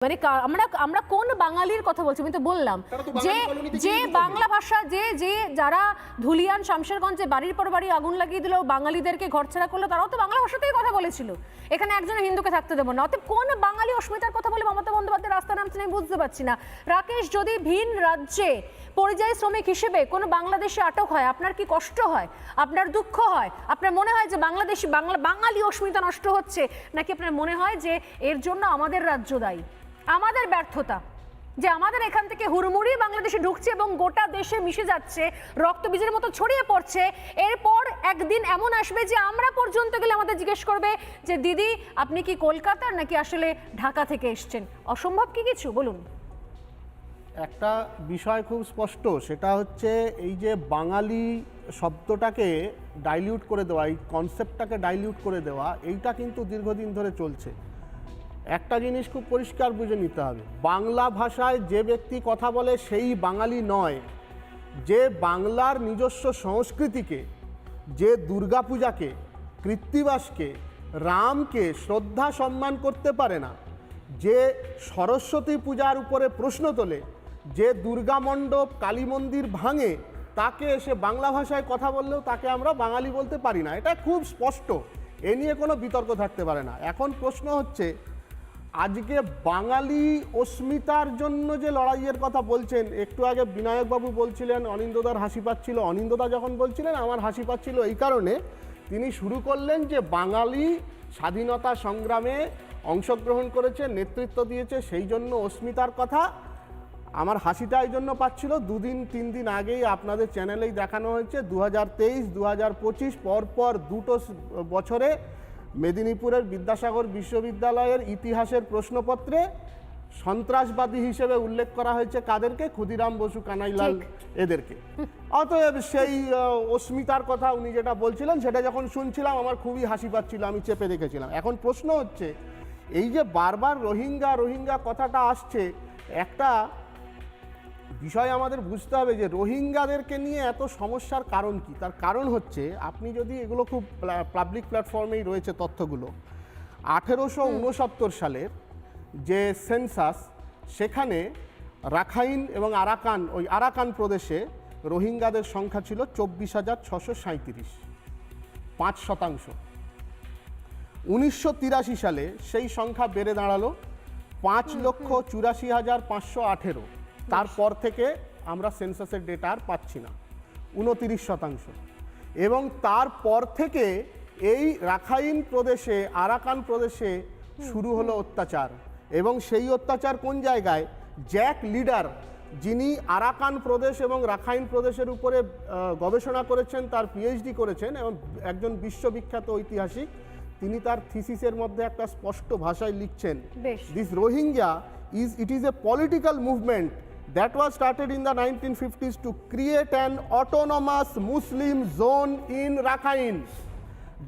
মানে আমরা আমরা কোন বাঙালির কথা বলছি? আমি তো বললাম যে যে বাংলা ভাষা যে যারা ধুলিয়ান শামশেরগঞ্জে বাড়ির পর বাড়ি আগুন লাগিয়ে দিল, বাঙালিদেরকে ঘরছাড়া করলো, তারাও তো বাংলা ভাষাতেই কথা বলেছিল। এখানে একজন হিন্দুকে থাকতে দেবো না। অতএব কোন বাঙালি অস্মিতার কথা বলে মমতা বন্দ্যোপাধ্যায় রাস্তা নামছেন আমি বুঝতে পারছি না। রাকেশ, যদি ভিন রাজ্যে পরিযায়ী শ্রমিক হিসেবে কোনো বাংলাদেশে আটক হয়, আপনার কি কষ্ট হয়? আপনার দুঃখ হয়? আপনার মনে হয় যে বাংলাদেশি বাঙালি অস্মিতা নষ্ট হচ্ছে? নাকি আপনার মনে হয় যে এর জন্য আমাদের রাজ্য দায়ী, আমাদের ব্যর্থতা, যে আমাদের এখান থেকে হুড়মুড়ি বাংলাদেশে ঢুকছে এবং গোটা দেশে মিশে যাচ্ছে, রক্তবীজের মতো ছড়িয়ে পড়ছে? এরপর একদিন এমন আসবে যে আমরা পর্যন্ত গেলে আমাদের জিজ্ঞেস করবে যে দিদি আপনি কি কলকাতার নাকি আসলে ঢাকা থেকে এসছেন? অসম্ভব কি কিছু? বলুন। একটা বিষয় খুব স্পষ্ট, সেটা হচ্ছে এই যে বাঙালি শব্দটাকে ডাইলিউট করে দেওয়া, এই কনসেপ্টটাকে ডাইলিউট করে দেওয়া, এইটা কিন্তু দীর্ঘদিন ধরে চলছে। একটা জিনিস খুব পরিষ্কার বুঝে নিতে হবে, বাংলা ভাষায় যে ব্যক্তি কথা বলে সেই বাঙালি নয়। যে বাংলার নিজস্ব সংস্কৃতিকে, যে দুর্গাপূজাকে, কৃত্তিবাসকে, রামকে শ্রদ্ধা সম্মান করতে পারে না, যে সরস্বতী পূজার উপরে প্রশ্ন তোলে, যে দুর্গা মণ্ডপ কালী মন্দির ভাঙে, তাকে এসে বাংলা ভাষায় কথা বললেও তাকে আমরা বাঙালি বলতে পারি না। এটা খুব স্পষ্ট, এ নিয়ে কোনো বিতর্ক থাকতে পারে না। এখন প্রশ্ন হচ্ছে, আজকে বাঙালি অস্মিতার জন্য যে লড়াইয়ের কথা বলছেন, একটু আগে বিনায়কবাবু বলছিলেন অনিন্দদার হাসি পাচ্ছিল। অনিন্দদা যখন বলছিলেন আমার হাসি পাচ্ছিল এই কারণে, তিনি শুরু করলেন যে বাঙালি স্বাধীনতা সংগ্রামে অংশগ্রহণ করেছে, নেতৃত্ব দিয়েছে, সেই জন্য অস্মিতার কথা। আমার হাসিটা এই জন্য পাচ্ছিল, 2-3 দিন আগেই আপনাদের চ্যানেলেই দেখানো হয়েছে 2023, 2025 পরপর দুটো বছরে মেদিনীপুরের বিদ্যাসাগর বিশ্ববিদ্যালয়ের ইতিহাসের প্রশ্নপত্রে সন্ত্রাসবাদী হিসেবে উল্লেখ করা হয়েছে কাদেরকে? ক্ষুদিরাম বসু, কানাইলাল, এদেরকে। অতএব সেই অস্মিতার কথা উনি যেটা বলছিলেন, সেটা যখন শুনছিলাম আমার খুবই হাসি পাচ্ছিল, আমি চেপে রেখেছিলাম। এখন প্রশ্ন হচ্ছে, এই যে বারবার রোহিঙ্গা রোহিঙ্গা কথাটা আসছে, একটা বিষয় আমাদের বুঝতে হবে যে রোহিঙ্গাদেরকে নিয়ে এত সমস্যার কারণ কি। তার কারণ হচ্ছে, আপনি যদি এগুলো খুব পাবলিক প্ল্যাটফর্মেই রয়েছে তথ্যগুলো, 1869 সালের যে সেন্সাস, সেখানে রাখাইন এবং আরাকান, ওই আরাকান প্রদেশে রোহিঙ্গাদের সংখ্যা ছিল 24,637, 5%। 1983 সালে সেই সংখ্যা বেড়ে দাঁড়ালো 5,84,518। তারপর থেকে আমরা সেন্সাসের ডেটা আর পাচ্ছি না, 29%। এবং তারপর থেকে এই রাখাইন প্রদেশে, আরাকান প্রদেশে শুরু হলো অত্যাচার। এবং সেই অত্যাচার কোন জায়গায়? জ্যাক লিডার, যিনি আরাকান প্রদেশ এবং রাখাইন প্রদেশের উপরে গবেষণা করেছেন, তার পিএইচডি করেছেন এবং একজন বিশ্ববিখ্যাত ঐতিহাসিক, তিনি তার থিসিসের মধ্যে একটা স্পষ্ট ভাষায় লিখছেন, this Rohingya it is a political movement that was started in the 1950s to create an autonomous Muslim zone in Rakhine।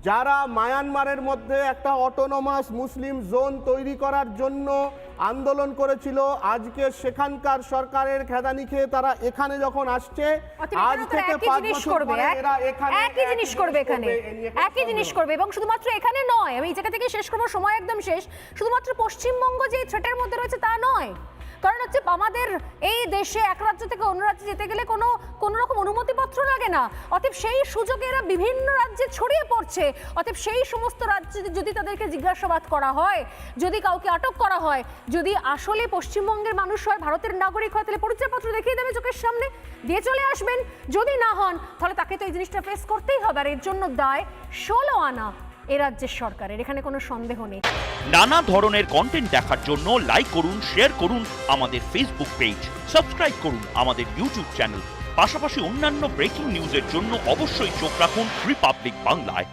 যারা মায়ানমারের মধ্যে একটা অটোনমাস মুসলিম জোন তৈরি করার জন্য আন্দোলন করেছিল, আজকে সেখানকার সরকারের খেদানি খেয়ে তারা এখানে যখন আসছে, আজ থেকে 5 বছর পরে এরা এখানে একই জিনিস করবে, একই জিনিস করবে। এবং শুধুমাত্র এখানে নয়, আমি এই জায়গা থেকে শেষ করবো, সময় একদম শেষ, শুধুমাত্র পশ্চিমবঙ্গ যে থ্রেটের মধ্যে রয়েছে তা নয়। কারণ হচ্ছে আমাদের এই দেশে এক রাজ্য থেকে অন্য রাজ্যে যেতে গেলে কোনো রকম অনুমতিপত্র লাগে না। অতএব সেই সুযোগে এরা বিভিন্ন রাজ্যে ছড়িয়ে পড়ছে। অতএব সেই সমস্ত রাজ্যে যদি তাদেরকে জিজ্ঞাসাবাদ করা হয়, যদি কাউকে আটক করা হয়, যদি আসলে পশ্চিমবঙ্গের মানুষ হয়, ভারতের নাগরিক হয়, তাহলে পরিচয়পত্র দেখিয়ে দেবে, চোখের সামনে দিয়ে চলে আসবেন। যদি না হন, তাহলে তাকে তো এই জিনিসটা ফেস করতেই হবে। আর এর জন্য দায় 16 আনা এ রাজ্যের সরকারের, এখানে কোনো সন্দেহ নেই। নানা ধরনের কন্টেন্ট দেখার জন্য লাইক করুন, শেয়ার করুন আমাদের ফেসবুক পেজ, সাবস্ক্রাইব করুন আমাদের ইউটিউব চ্যানেল। পাশাপাশি অন্যান্য ব্রেকিং নিউজের জন্য অবশ্যই চোখ রাখুন রিপাবলিক বাংলায়।